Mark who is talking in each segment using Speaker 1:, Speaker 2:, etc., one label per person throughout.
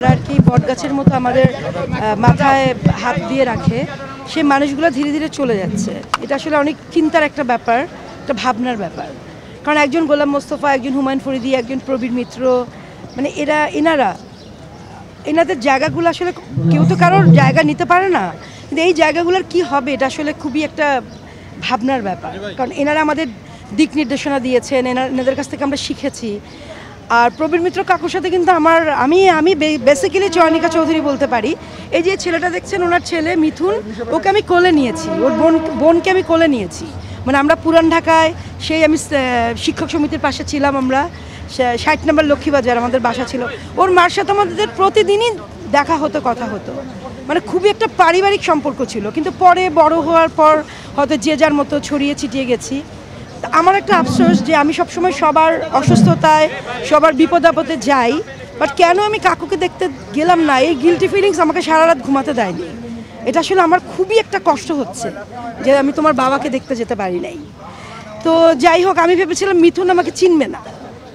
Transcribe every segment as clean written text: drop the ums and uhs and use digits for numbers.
Speaker 1: আর কি বটগাছের মতো আমাদের মাথায় হাত দিয়ে রাখে সেই মানুষগুলো ধীরে ধীরে চলে যাচ্ছে। এটা আসলে অনেক চিন্তার একটা ব্যাপার, একটা ভাবনার ব্যাপার। কারণ একজন গোলাম মোস্তফা, একজন হুমায়ুন ফরিদি, একজন প্রবীর মিত্র, মানে এনাদের জায়গাগুলো আসলে কেউ তো কারোর জায়গা নিতে পারে না, কিন্তু এই জায়গাগুলোর কি হবে এটা আসলে খুবই একটা ভাবনার ব্যাপার। কারণ এনারা আমাদের দিক নির্দেশনা দিয়েছেন, এনাদের কাছ থেকে আমরা শিখেছি। আর প্রবীর মিত্র কাকুর সাথে কিন্তু আমি বেসিক্যালি চয়নিকা চৌধুরী বলতে পারি। এই যে ছেলেটা দেখছেন, ওনার ছেলে মিথুন, ওকে আমি কোলে নিয়েছি, ওর বোনকে আমি কোলে নিয়েছি। মানে আমরা পুরান ঢাকায় আমি শিক্ষক সমিতির পাশে ছিলাম, আমরা 60 নম্বর লক্ষ্মীবাজার আমাদের বাসা ছিল। ওর মার সাথে আমাদের প্রতিদিনই দেখা হতো, কথা হতো, মানে খুবই একটা পারিবারিক সম্পর্ক ছিল। কিন্তু পরে বড় হওয়ার পর হয়তো যে যার মতো ছড়িয়ে ছিটিয়ে গেছি। আমার একটা আফসোস যে আমি সবসময় সবার অসুস্থতায়, সবার বিপদ আপদে যাই, বাট কেন আমি কাকুকে দেখতে গেলাম না, এই গিল্টি ফিলিংস আমাকে সারা রাত ঘুমাতে দেয়নি। এটা আসলে আমার খুবই একটা কষ্ট হচ্ছে যে আমি তোমার বাবাকে দেখতে যেতে পারি নাই। তো যাই হোক, আমি ভেবেছিলাম মিথুন আমাকে চিনবে না,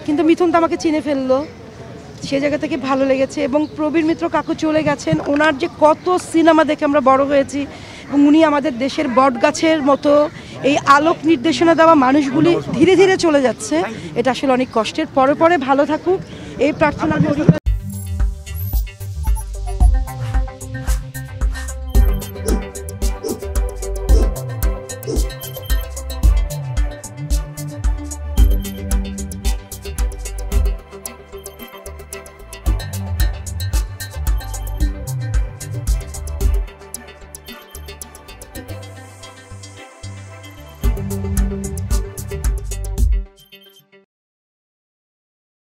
Speaker 1: কিন্তু মিথুন তো আমাকে চিনে ফেললো। সে জায়গা থেকে ভালো লেগেছে। এবং প্রবীর মিত্র কাকু চলে গেছেন, ওনার যে কত সিনেমা দেখে আমরা বড় হয়েছি, এবং উনি আমাদের দেশের বটগাছের মতো এই আলোক নির্দেশনা দেওয়া মানুষগুলি ধীরে ধীরে চলে যাচ্ছে। এটা আসলে অনেক কষ্টের। পরে পরে ভালো থাকুক এই প্রার্থনা করি।